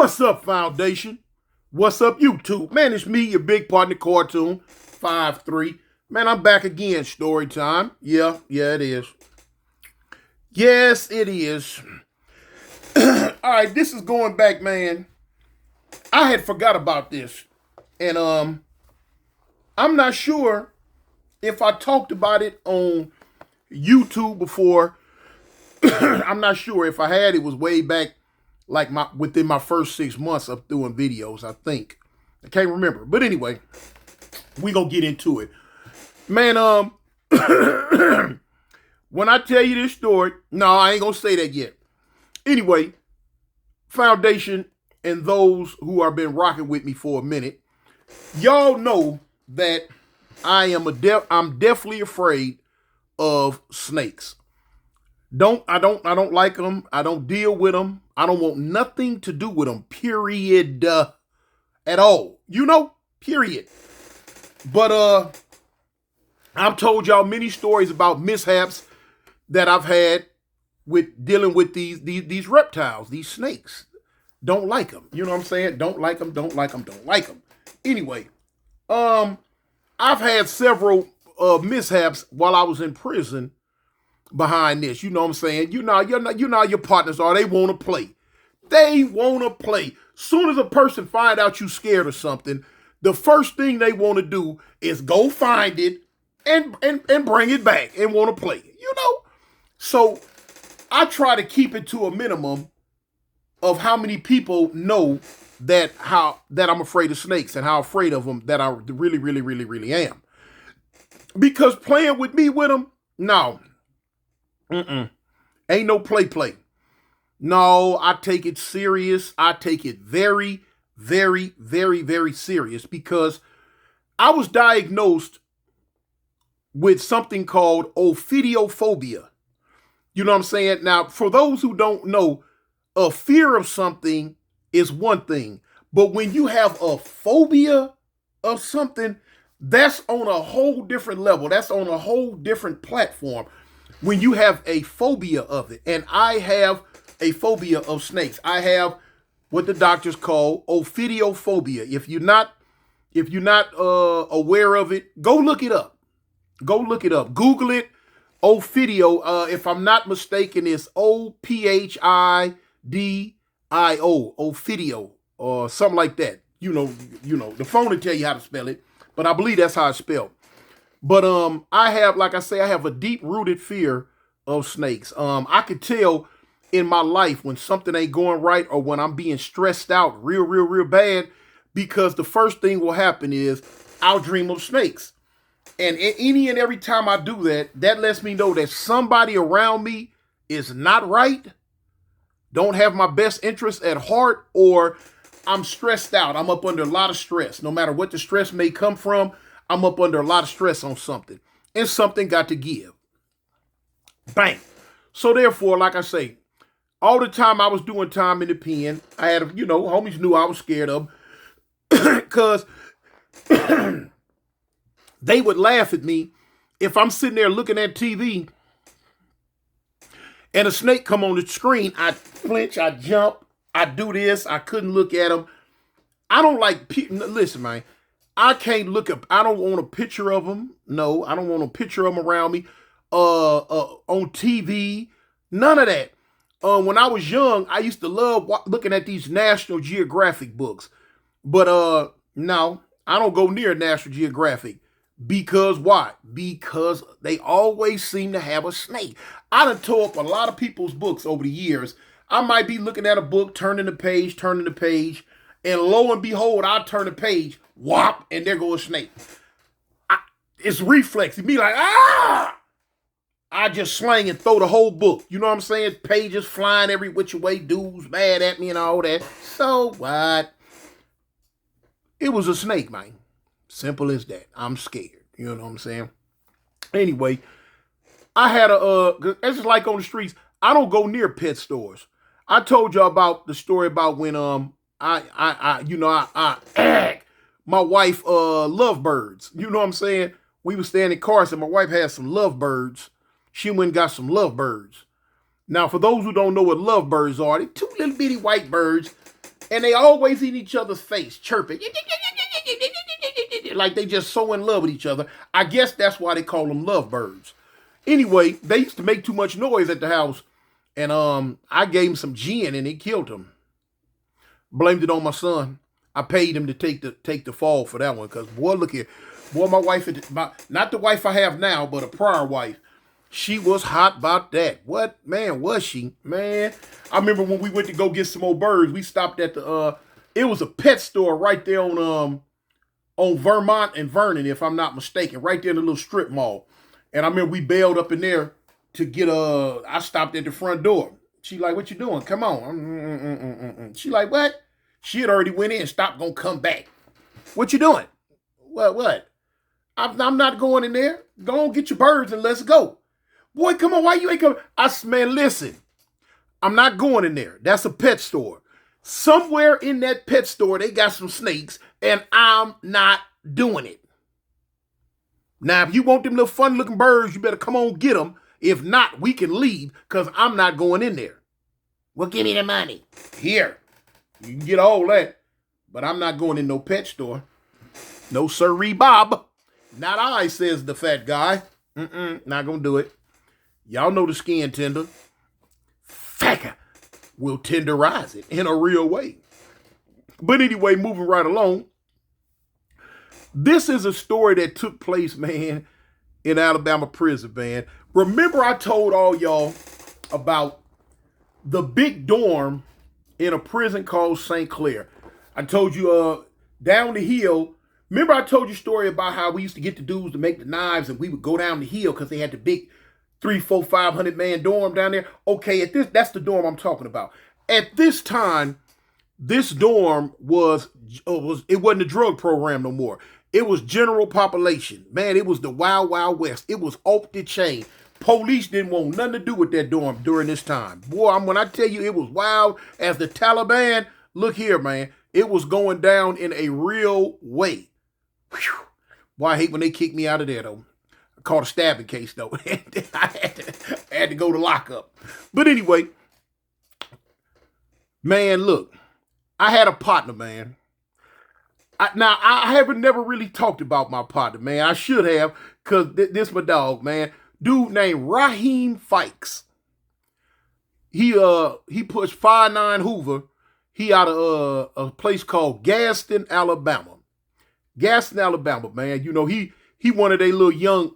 What's up, Foundation? What's up, YouTube? Man, it's me, your big partner, Cartoon 5'3". Man, I'm back again. Story time. Yeah, it is. Yes, it is. All right, this is going back, man. I had forgot about this, and I'm not sure if I talked about it on YouTube before. I'm not sure if I had. It was way back, like within my first 6 months of doing videos. I think I can't remember, but anyway, we gonna get into it, man. When I tell you this story, no, I ain't gonna say that yet. Anyway, Foundation and those who have been rocking with me for a minute, y'all know that I'm definitely afraid of snakes. I don't like them. I don't deal with them. I don't want nothing to do with them. Period. At all. Period. But I've told y'all many stories about mishaps that I've had with dealing with these reptiles, these snakes. Don't like them. You know what I'm saying? Don't like them. Don't like them. Don't like them. Anyway, I've had several mishaps while I was in prison behind this. You know what I'm saying? You know how your partners are. They want to play. They want to play. Soon as a person find out you scared of something, the first thing they want to do is go find it and bring it back and want to play it. So I try to keep it to a minimum of how many people know that I'm afraid of snakes and how afraid of them that I really, really, really, really am. Because playing with me with them, no. Ain't no play. No, I take it serious. I take it very, very, very, very serious because I was diagnosed with something called phobia. You know what I'm saying? Now, for those who don't know, a fear of something is one thing, but when you have a phobia of something, that's on a whole different level. That's on a whole different platform. When you have a phobia of it, and I have a phobia of snakes. I have what the doctors call ophidiophobia. If you're not aware of it, go look it up. Google it. Ophidio. If I'm not mistaken, it's Ophidio. Ophidio or something like that. You know. The phone will tell you how to spell it, but I believe that's how it's spelled. But I have a deep-rooted fear of snakes. I could tell in my life when something ain't going right or when I'm being stressed out real bad, because the first thing will happen is I'll dream of snakes. And any and every time I do that, that lets me know that somebody around me is not right, don't have my best interests at heart, or I'm stressed out. I'm up under a lot of stress. No matter what the stress may come from, I'm up under a lot of stress on something. And something got to give. Bang. So therefore, like I say, all the time I was doing time in the pen, I had, homies knew I was scared of them. Because they would laugh at me if I'm sitting there looking at TV and a snake come on the screen. I flinch, I jump, I do this. I couldn't look at them. I don't like, listen, man. I can't look up. I don't want a picture of them. No, I don't want a picture of them around me. On TV, none of that. When I was young, I used to love looking at these National Geographic books. But no, I don't go near National Geographic. Because why? Because they always seem to have a snake. I done tore up a lot of people's books over the years. I might be looking at a book, turning the page, and lo and behold, I'll turn the page, whop, and there goes a snake. It's reflex. It'd be like, ah! I just slang and throw the whole book. You know what I'm saying? Pages flying every which way, dudes mad at me and all that. So what? It was a snake, man. Simple as that. I'm scared. You know what I'm saying? Anyway, I had it's just like on the streets. I don't go near pet stores. I told y'all about the story about when my wife lovebirds. You know what I'm saying? We were staying in Carson. My wife had some lovebirds. She went and got some lovebirds. Now, for those who don't know what lovebirds are, they're two little bitty white birds, And they always in each other's face, chirping. Like they just so in love with each other. I guess that's why they call them lovebirds. Anyway, they used to make too much noise at the house. And I gave him some gin and it killed him. Blamed it on my son. I paid him to take the fall for that one. Because, boy, look here. Boy, my wife, not the wife I have now, but a prior wife, she was hot about that. What, man, was she? Man, I remember when we went to go get some more birds, we stopped at the, it was a pet store right there on Vermont and Vernon, if I'm not mistaken, right there in the little strip mall. And I remember we bailed up in there to get, I stopped at the front door. She like, what you doing? Come on. She like, what? She had already went in, stopped, gonna come back. What you doing? What? I'm not going in there. Go on, get your birds and let's go. Boy, come on, why you ain't coming? Man, listen, I'm not going in there. That's a pet store. Somewhere in that pet store, they got some snakes, and I'm not doing it. Now, if you want them little fun-looking birds, you better come on get them. If not, we can leave, because I'm not going in there. Well, give me the money. Here. You can get all that, but I'm not going in no pet store. No sirree, Bob. Not I, says the fat guy. Not gonna do it. Y'all know the skin tender. Facker will tenderize it in a real way. But anyway, moving right along. This is a story that took place, man, in Alabama prison, man. Remember I told all y'all about the big dorm in a prison called St. Clair. I told you down the hill. Remember I told you a story about how we used to get the dudes to make the knives and we would go down the hill because they had the big 300, 400, 500 man dorm down there. Okay, that's the dorm I'm talking about. At this time, this dorm it wasn't a drug program no more. It was general population. Man, it was the wild, wild west. It was off the chain. Police didn't want nothing to do with that dorm during this time. Boy, when I tell you it was wild as the Taliban, look here, man. It was going down in a real way. Whew. Boy, I hate when they kick me out of there, though. I caught a stabbing case, though. I had to go to lockup. But anyway, man, look. I had a partner, man. I haven't never really talked about my partner, man. I should have, because this my dog, man. Dude named Raheem Fikes. He pushed 5'9" Hoover. He out of a place called Gaston, Alabama. Gaston, Alabama, man. You know, he one of they little young,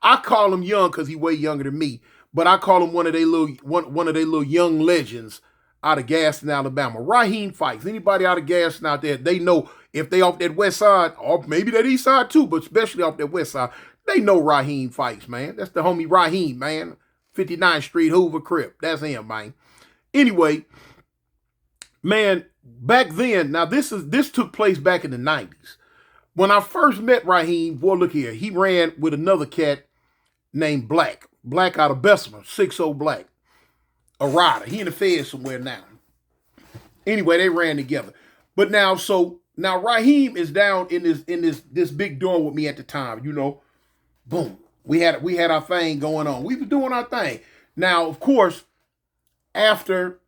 I call him young because he way younger than me, but I call him one of they little young legends out of Gaston, Alabama. Raheem Fikes. Anybody out of Gaston out there, they know if they off that west side, or maybe that east side too, but especially off that west side, they know Raheem Fikes, man. That's the homie Raheem, man. 59th Street, Hoover Crip. That's him, man. Anyway, man, back then, now this took place back in the 90s. When I first met Raheem, boy, look here, he ran with another cat named Black. Black out of Bessemer, 6'0" Black. A rider. He in the Fed somewhere now. Anyway, they ran together. But now Raheem is down in this big dorm with me at the time, you know. Boom. We had our thing going on. We were doing our thing. Now, of course, after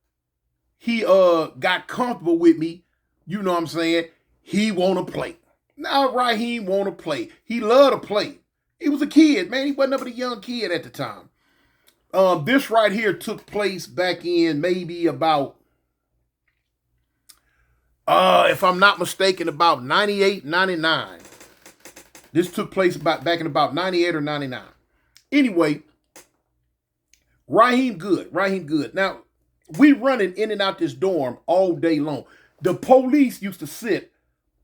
he got comfortable with me, you know what I'm saying, he want to play. Now Raheem want to play. He loved to play. He was a kid, man. He wasn't but a young kid at the time. This right here took place back in maybe about, if I'm not mistaken, about 98, 99. This took place back in about 98 or 99. Anyway, Raheem good. Now, we running in and out this dorm all day long. The police used to sit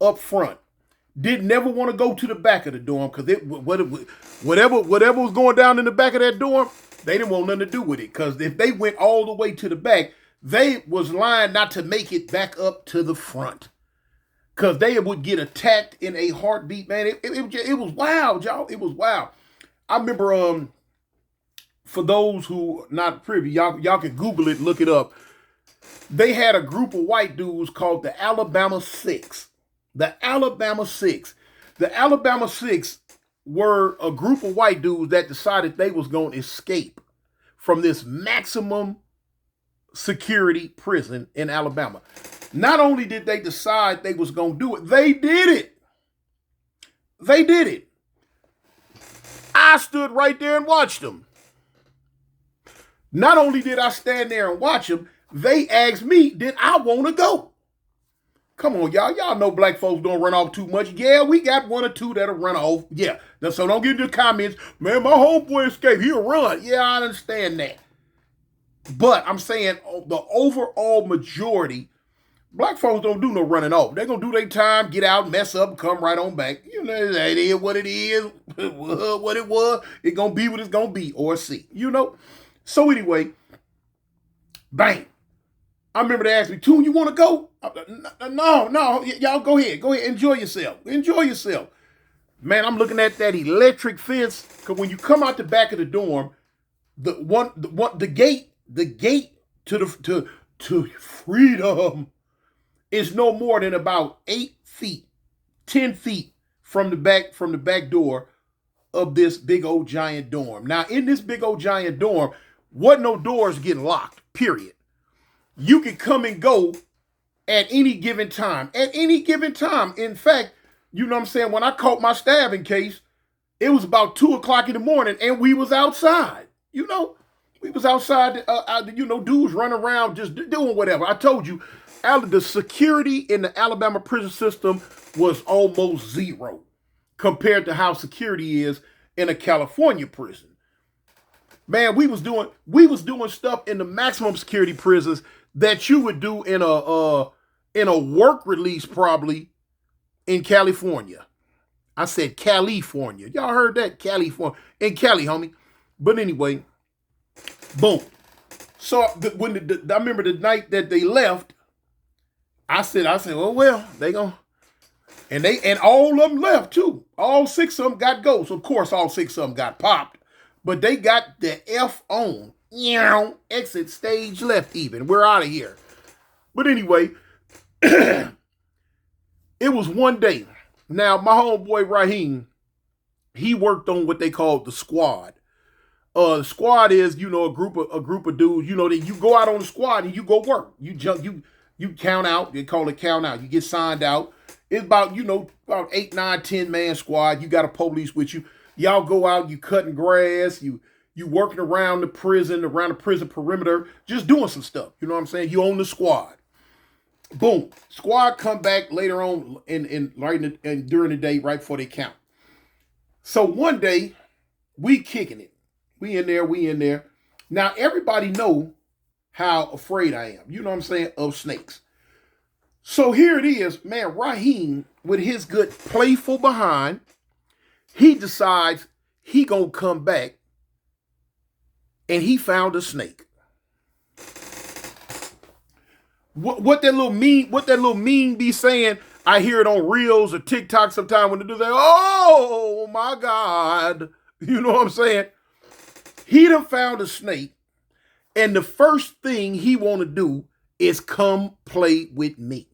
up front. Did never want to go to the back of the dorm because whatever was going down in the back of that dorm, they didn't want nothing to do with it. Because if they went all the way to the back, they was lying not to make it back up to the front. Because they would get attacked in a heartbeat, man. It was wild, y'all. It was wild. I remember, for those who not privy, y'all can Google it, look it up. They had a group of white dudes called the Alabama Six. The Alabama Six. The Alabama Six were a group of white dudes that decided they was going to escape from this maximum security prison in Alabama. Not only did they decide they was going to do it, they did it. They did it. I stood right there and watched them. Not only did I stand there and watch them, they asked me, did I want to go? Come on, y'all. Y'all know black folks don't run off too much. Yeah, we got one or two that'll run off. Yeah. So don't get into the comments, man, my homeboy escaped. He'll run. Yeah, I understand that. But I'm saying the overall majority, black folks don't do no running off. They're going to do their time, get out, mess up, come right on back. You know, that is what it is, what it was. It's going to be what it's going to be, or see, you know. So anyway, bang. I remember they asked me, Toon, you want to go? No, y'all go ahead. Go ahead, enjoy yourself. Enjoy yourself. Man, I'm looking at that electric fence, because when you come out the back of the dorm, the gate to freedom is no more than about 8 feet, 10 feet from the back door of this big old giant dorm. Now, in this big old giant dorm, wasn't no doors getting locked, period. You could come and go at any given time. At any given time. In fact, you know what I'm saying, when I caught my stabbing case, it was about 2 o'clock in the morning and we was outside. You know, we was outside, dudes running around just doing whatever. I told you, the security in the Alabama prison system was almost zero compared to how security is in a California prison. Man, we was doing stuff in the maximum security prisons that you would do in a work release probably in California. I said California. Y'all heard that? California. In Cali, homie. But anyway, boom. So when I remember the night that they left, I said, oh well, they gonna, and all of them left too. All 6 of them got ghosts. Of course, all 6 of them got popped. But they got the F on. Exit stage left even. We're out of here. But anyway, it was one day. Now, my homeboy Raheem, he worked on what they called the squad. The squad is, a group of dudes, that you go out on the squad and you go work. You jump, you count out, they call it count out. You get signed out. It's about 8, 9, 10 man squad. You got a police with you. Y'all go out, you cutting grass, you working around the prison perimeter, just doing some stuff. You know what I'm saying? You own the squad. Boom. Squad come back later on and during the day, right before they count. So one day, we kicking it. We in there. Now everybody know how afraid I am. You know what I'm saying? Of snakes. So here it is, man, Raheem, with his good playful behind, he decides he gonna come back and he found a snake. What that little meme be saying, I hear it on Reels or TikTok sometimes when they do that, oh my God. You know what I'm saying? He done found a snake, and the first thing he want to do is come play with me.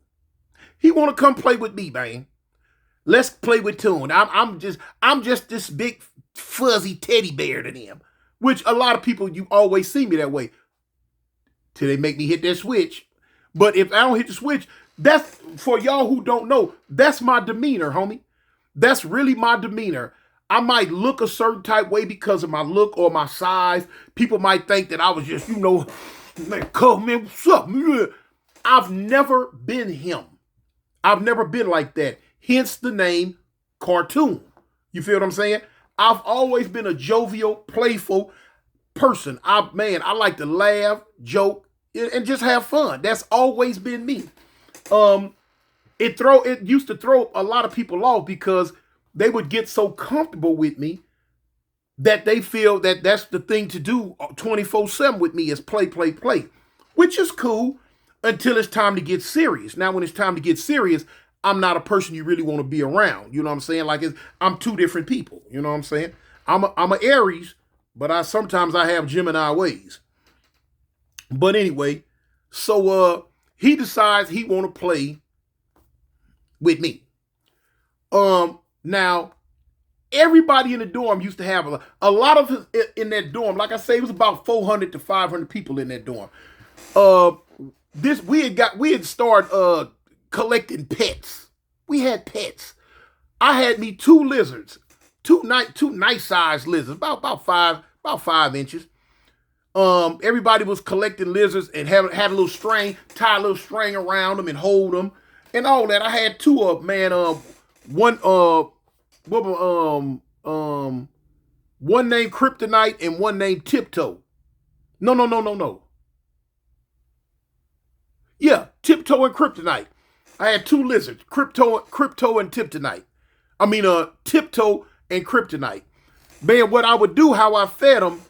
He want to come play with me, man. Let's play with Toon. I'm just this big fuzzy teddy bear to them, which a lot of people, you always see me that way till they make me hit that switch. But if I don't hit the switch, that's, for y'all who don't know, that's my demeanor, homie. That's really my demeanor. I might look a certain type way because of my look or my size. People might think that I was just, man, come man, what's up? I've never been him. I've never been like that. Hence the name Cartoon. You feel what I'm saying? I've always been a jovial, playful person. I like to laugh, joke, and just have fun. That's always been me. It used to throw a lot of people off because they would get so comfortable with me that they feel that that's the thing to do 24/7 with me is play, which is cool until it's time to get serious. Now, when it's time to get serious, I'm not a person you really want to be around. You know what I'm saying? Like, I'm 2 different people. You know what I'm saying? I'm a Aries, but sometimes I have Gemini ways. But anyway, so he decides he want to play with me. Now, everybody in the dorm used to have a lot of in that dorm. Like I say, it was about 400 to 500 people in that dorm. we had started collecting pets. We had pets. I had me two lizards, two nice sized lizards, about 5 inches. Everybody was collecting lizards and had a little string, tie a little string around them and hold them and all that. I had two of man. One one named Kryptonite and one named Tiptoe. No. Yeah, Tiptoe and Kryptonite. I had two lizards, Crypto and Tiptonite. Tiptoe and Kryptonite. Man, what I would do, how I fed them,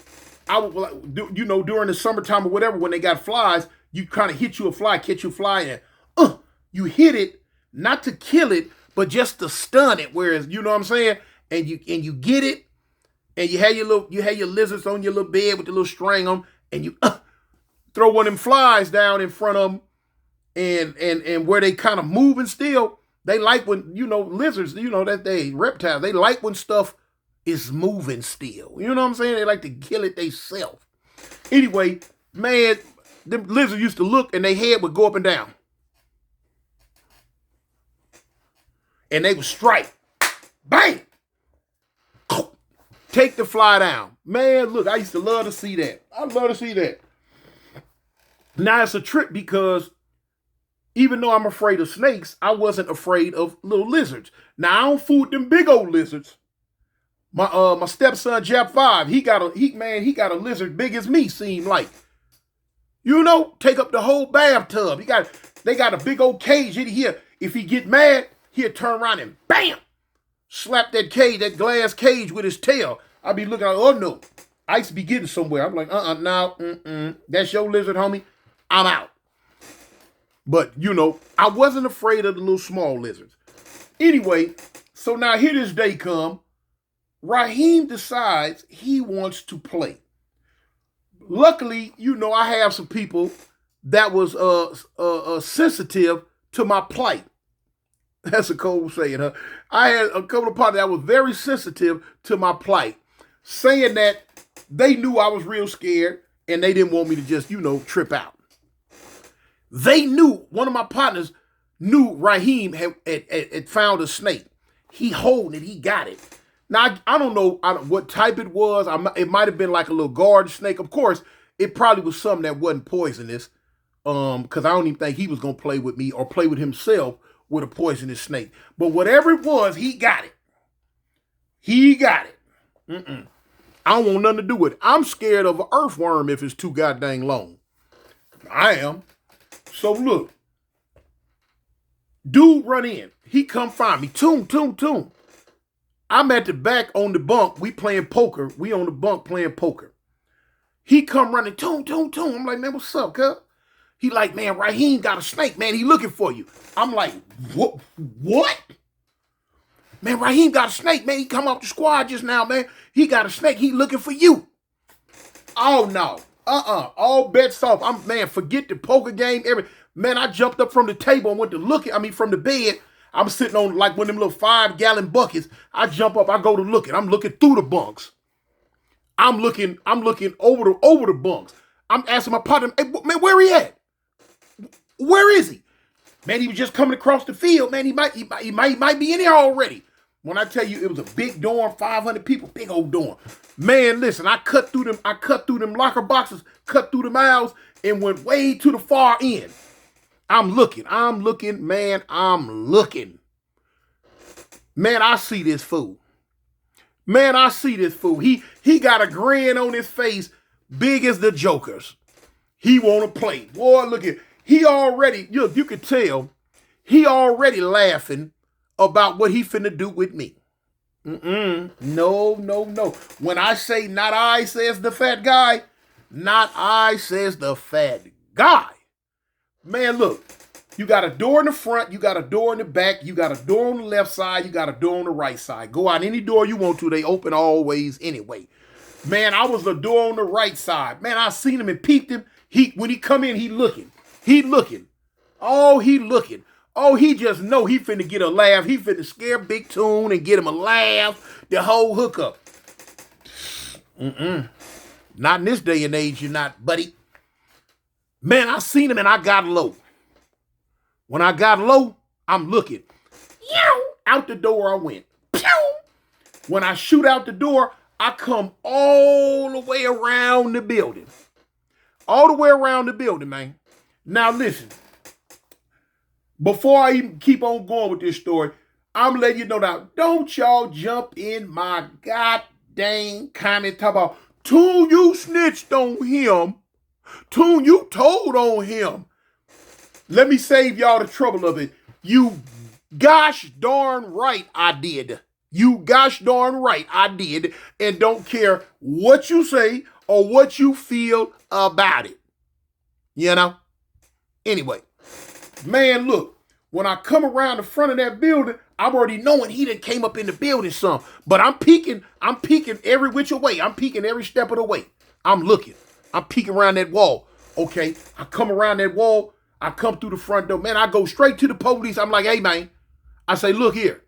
I would, during the summertime or whatever, when they got flies, you kind of hit you a fly, catch you a fly, and you hit it, not to kill it, but just to stun it. Whereas, you know what I'm saying? And you get it, and you have your lizards on your little bed with the little string on, and you throw one of them flies down in front of them, and where they kind of moving still. They like when, lizards, that they reptiles, they like when stuff is moving still. You know what I'm saying? They like to kill it themselves. Anyway, man, the lizards used to look and their head would go up and down. And they would strike. Bang! Take the fly down. Man, look, I used to love to see that. I love to see that. Now it's a trip because even though I'm afraid of snakes, I wasn't afraid of little lizards. Now I don't fool with them big old lizards. My stepson Jap 5, he got a lizard big as me, seem like. Take up the whole bathtub. They got a big old cage in here. If he get mad, he'll turn around and bam! Slap that glass cage with his tail. I'll be looking like, oh no. I used to be getting somewhere. I'm like, no, that's your lizard, homie. I'm out. But, I wasn't afraid of the little small lizards. Anyway, so now here this day come. Raheem decides he wants to play. Luckily, I have some people that was sensitive to my plight. That's a cold saying, huh? I had a couple of partners that was very sensitive to my plight, saying that they knew I was real scared and they didn't want me to just, trip out. They knew, one of my partners knew Raheem had found a snake. He holding it, he got it. Now, I don't know what type it was. It might have been like a little garden snake. Of course, it probably was something that wasn't poisonous, because I don't even think he was going to play with me or play with himself with a poisonous snake. But whatever it was, he got it. He got it. I don't want nothing to do with it. I'm scared of an earthworm if it's too goddamn long. I am. So look, dude run in. He come find me. Toom. I'm at the back on the bunk. We playing poker. We on the bunk playing poker. He come running. Toom. I'm like, man, what's up, cuz? He like, man, Raheem got a snake, man. He looking for you. I'm like, what? Man, Raheem got a snake, man. He come off the squad just now, man. He got a snake. He looking for you. Oh, no. All bets off. Forget the poker game. Man, I jumped up from the table and went to from the bed. I'm sitting on like one of them little 5-gallon buckets. I jump up, I go to looking. I'm looking through the bunks. I'm looking over the bunks. I'm asking my partner, hey, man, where he at? Where is he? Man, he was just coming across the field. Man, he might be in here already. When I tell you it was a big dorm, 500 people, big old dorm. Man, listen, I cut through them locker boxes, cut through the aisles, and went way to the far end. I'm looking. Man, I see this fool. He got a grin on his face, big as the Joker's. He want to play. Boy, look at, he already, you could tell, he already laughing about what he finna do with me. No. When I say not I, says the fat guy, not I, says the fat guy. Man, look, you got a door in the front, you got a door in the back, you got a door on the left side, you got a door on the right side. Go out any door you want to, they open always anyway. Man, I was the door on the right side. Man, I seen him and peeped him. When he come in, he looking. Oh, he looking. Oh, he just know he finna get a laugh. He finna scare Big Tune and get him a laugh. The whole hookup. Not in this day and age, you're not, buddy. Man, I seen him and I got low. When I got low, I'm looking. Out the door I went. When I shoot out the door, I come all the way around the building. All the way around the building, man. Now listen. Before I even keep on going with this story, I'm letting you know now, don't y'all jump in my goddamn comment talk about, Toon, you snitched on him. Toon, you told on him. Let me save y'all the trouble of it. You gosh darn right I did. You gosh darn right I did. And don't care what you say or what you feel about it. You know? Anyway, man, look, when I come around the front of that building, I'm already knowing he done came up in the building some. But I'm peeking every which way. I'm peeking every step of the way. I'm looking. I'm peeking around that wall. Okay, I come around that wall. I come through the front door. Man, I go straight to the police. I'm like, hey, man. I say, look here.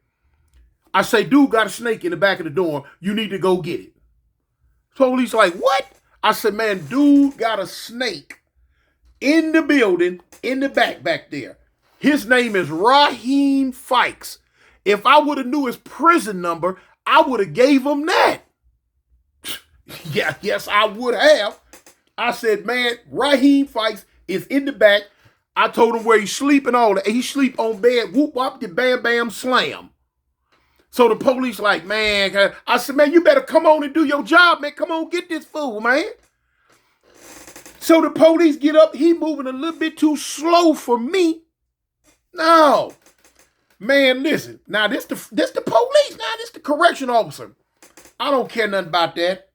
I say, dude got a snake in the back of the door. You need to go get it. Police like, what? I said, man, dude got a snake in the building, in the back there. His name is Raheem Fikes. If I would have knew his prison number, I would have gave him that. Yeah, yes, I would have. I said, man, Raheem Fikes is in the back. I told him where he's sleeping all that. He sleep on bed, whoop, whop, the bam, bam, slam. So the police like, man, I said, man, you better come on and do your job, man. Come on, get this fool, man. So the police get up. He moving a little bit too slow for me. No. Man, listen. Now, this the police. Now, this the correction officer. I don't care nothing about that.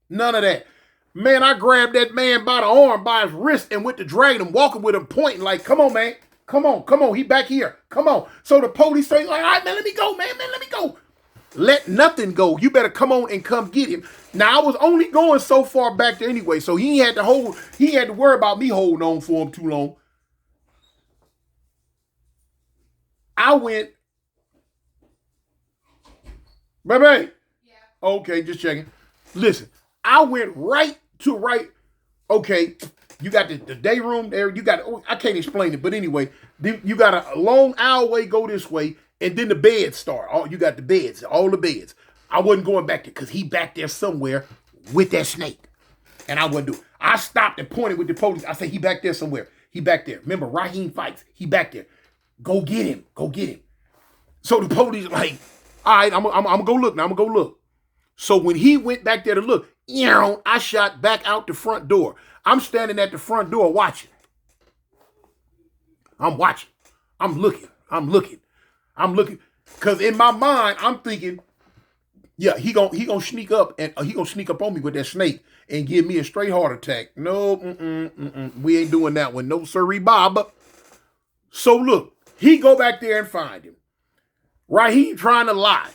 None of that. Man, I grabbed that man by the arm, by his wrist, and went to dragging him, walking with him, pointing like, come on, man. Come on. He back here. Come on. So the police say, like, all right, man, let me go, man, let me go. Let nothing go. You better come on and come get him. Now, I was only going so far back there anyway, so he had to worry about me holding on for him too long. I went, baby. Yeah. Okay, just checking. Listen, I went right. Okay, you got the day room there. You got, I can't explain it, but anyway, you got a long alleyway go this way, and then the beds start. You got the beds, all the beds. I wasn't going back there because he back there somewhere with that snake, and I wouldn't do it. I stopped and pointed with the police. I said, he back there somewhere. He back there. Remember, Raheem Fikes. He back there. Go get him. So the police like, all right, I'm gonna go look now. I'm gonna go look. So when he went back there to look, I shot back out the front door. I'm standing at the front door watching. I'm watching. I'm looking. Cause in my mind, I'm thinking, yeah, he gonna sneak up and he gonna sneak up on me with that snake and give me a straight heart attack. No, we ain't doing that one. No, sirree, Bob. So look, he go back there and find him. Raheem trying to lie.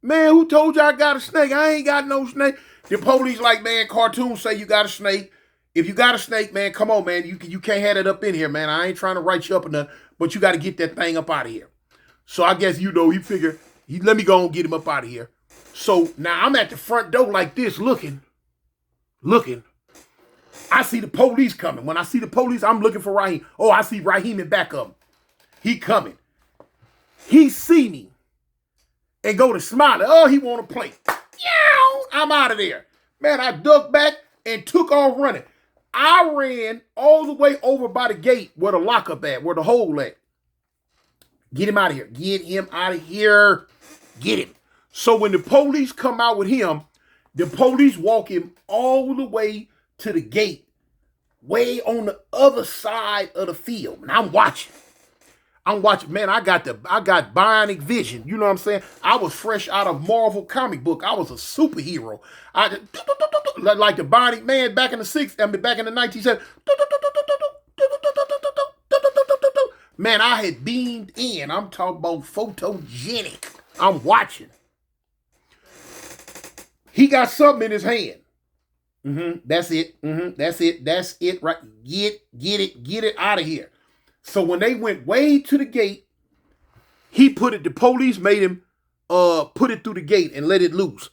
Man, who told you I got a snake? I ain't got no snake. The police like, man, cartoons say you got a snake. If you got a snake, man, come on, man. You can't have it up in here, man. I ain't trying to write you up or nothing, but you got to get that thing up out of here. So I guess, he figured, let me go and get him up out of here. So now I'm at the front door like this, looking. I see the police coming. When I see the police, I'm looking for Raheem. Oh, I see Raheem in back of him. He coming. He see me and go to smiling. Oh, he want to play. I'm out of there. Man, I ducked back and took off running. I ran all the way over by the gate where the lockup at, where the hole at. Get him out of here. Get him out of here. Get him. So when the police come out with him, the police walk him all the way to the gate, way on the other side of the field. And I'm watching. Man, I got bionic vision. You know what I'm saying? I was fresh out of Marvel comic book. I was a superhero. Like the bionic man back in the 60s, back in the 1970s. Man, I had beamed in. I'm talking about photogenic. I'm watching. He got something in his hand. That's it. That's it. Right. Get it out of here. So when they went way to the gate, the police made him put it through the gate and let it loose.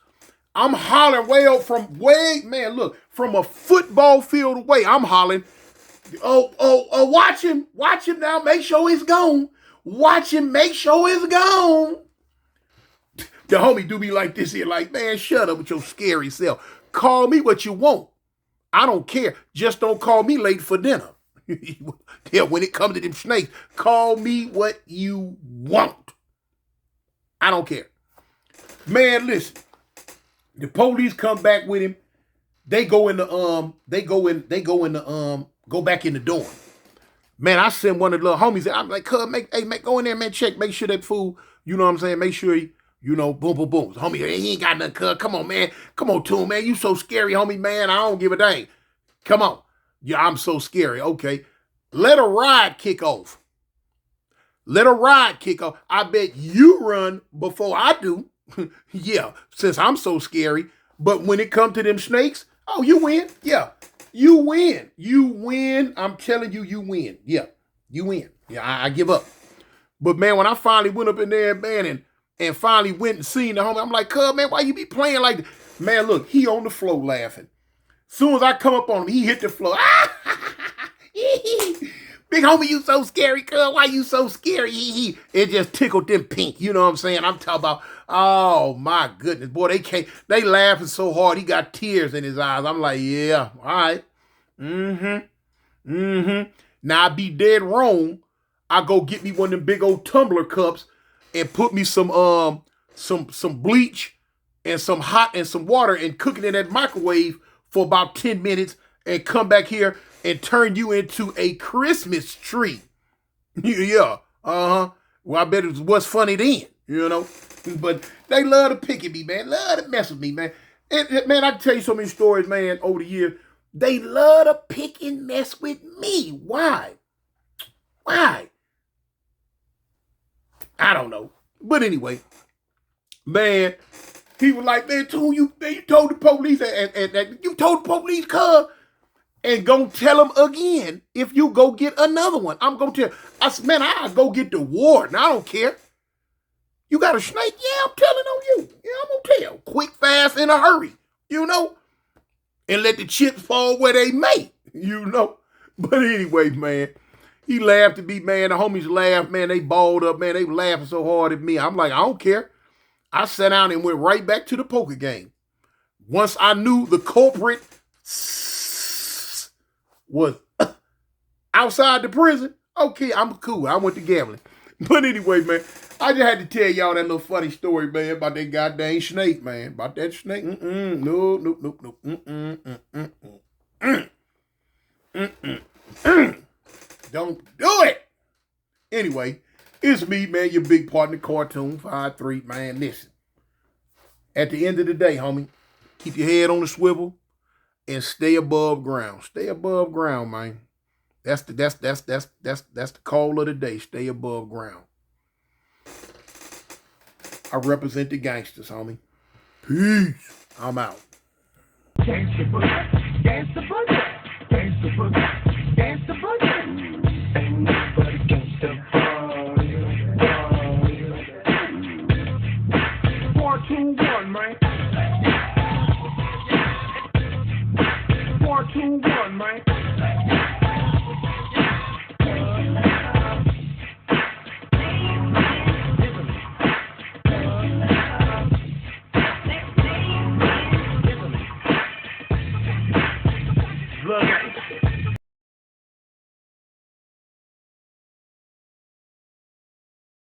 I'm hollering from a football field away. I'm hollering, Watch him. Watch him now. Make sure it's gone. Watch him. Make sure it's gone. The homie do me like this here, like, man, shut up with your scary self. Call me what you want. I don't care. Just don't call me late for dinner. Yeah, when it comes to them snakes, call me what you want. I don't care. Man, listen. The police come back with him. They go in the go back in the dorm. Man, I send one of the little homies. I'm like, cuz, go in there, man, check, make sure that fool, you know what I'm saying? Make sure he, boom, boom, boom. Homie, he ain't got nothing, cuz. Come on, man. Come on, Toon, man. You so scary, homie, man. I don't give a dang. Come on. Yeah, I'm so scary. Okay. Let a ride kick off. Let a ride kick off. I bet you run before I do. Yeah, since I'm so scary. But when it comes to them snakes, oh, you win. Yeah, you win. You win. I'm telling you, you win. Yeah, you win. Yeah, I give up. But, man, when I finally went up in there, man, and finally went and seen the homie, I'm like, cuz, man, why you be playing like this? Man, look, he on the floor laughing. Soon as I come up on him, he hit the floor. Big homie, you so scary, cuz. Why you so scary? It just tickled them pink. You know what I'm saying? I'm talking about, oh, my goodness. Boy, they laughing so hard, he got tears in his eyes. I'm like, yeah, all right. Now, I be dead wrong. I go get me one of them big old tumbler cups and put me some bleach and some hot and some water and cook it in that microwave for about 10 minutes and come back here and turn you into a Christmas tree. Yeah. Well, I bet it was funny then, But they love to pick at me, man. Love to mess with me, man. And, man, I can tell you so many stories, man, over the years. They love to pick and mess with me. Why? I don't know. But anyway, man, he was like, man, Toon, you told the police, and you told the police, cuz, and go tell them again if you go get another one. I'm going to tell. I'll go get the warden. I don't care. You got a snake? Yeah, I'm telling on you. Yeah, I'm going to tell. Quick, fast, in a hurry, and let the chips fall where they may, But anyway, man, he laughed at me, man. The homies laughed, man. They balled up, man. They were laughing so hard at me. I'm like, I don't care. I sat down and went right back to the poker game. Once I knew the culprit was outside the prison, okay, I'm cool. I went to gambling. But anyway, man, I just had to tell y'all that little funny story, man, about that goddamn snake, man. About that snake. No. Don't do it. Anyway, it's me, man, your big partner, Cartoon 53, man. Listen, at the end of the day, homie, keep your head on the swivel and stay above ground. Stay above ground, man. That's the call of the day. Stay above ground. I represent the gangsters, homie. Peace. I'm out. Gangsta boogie, gangsta boogie, gangsta boogie, gangsta boogie. Ain't nobody gangsta boogie. 421, man. 421, man.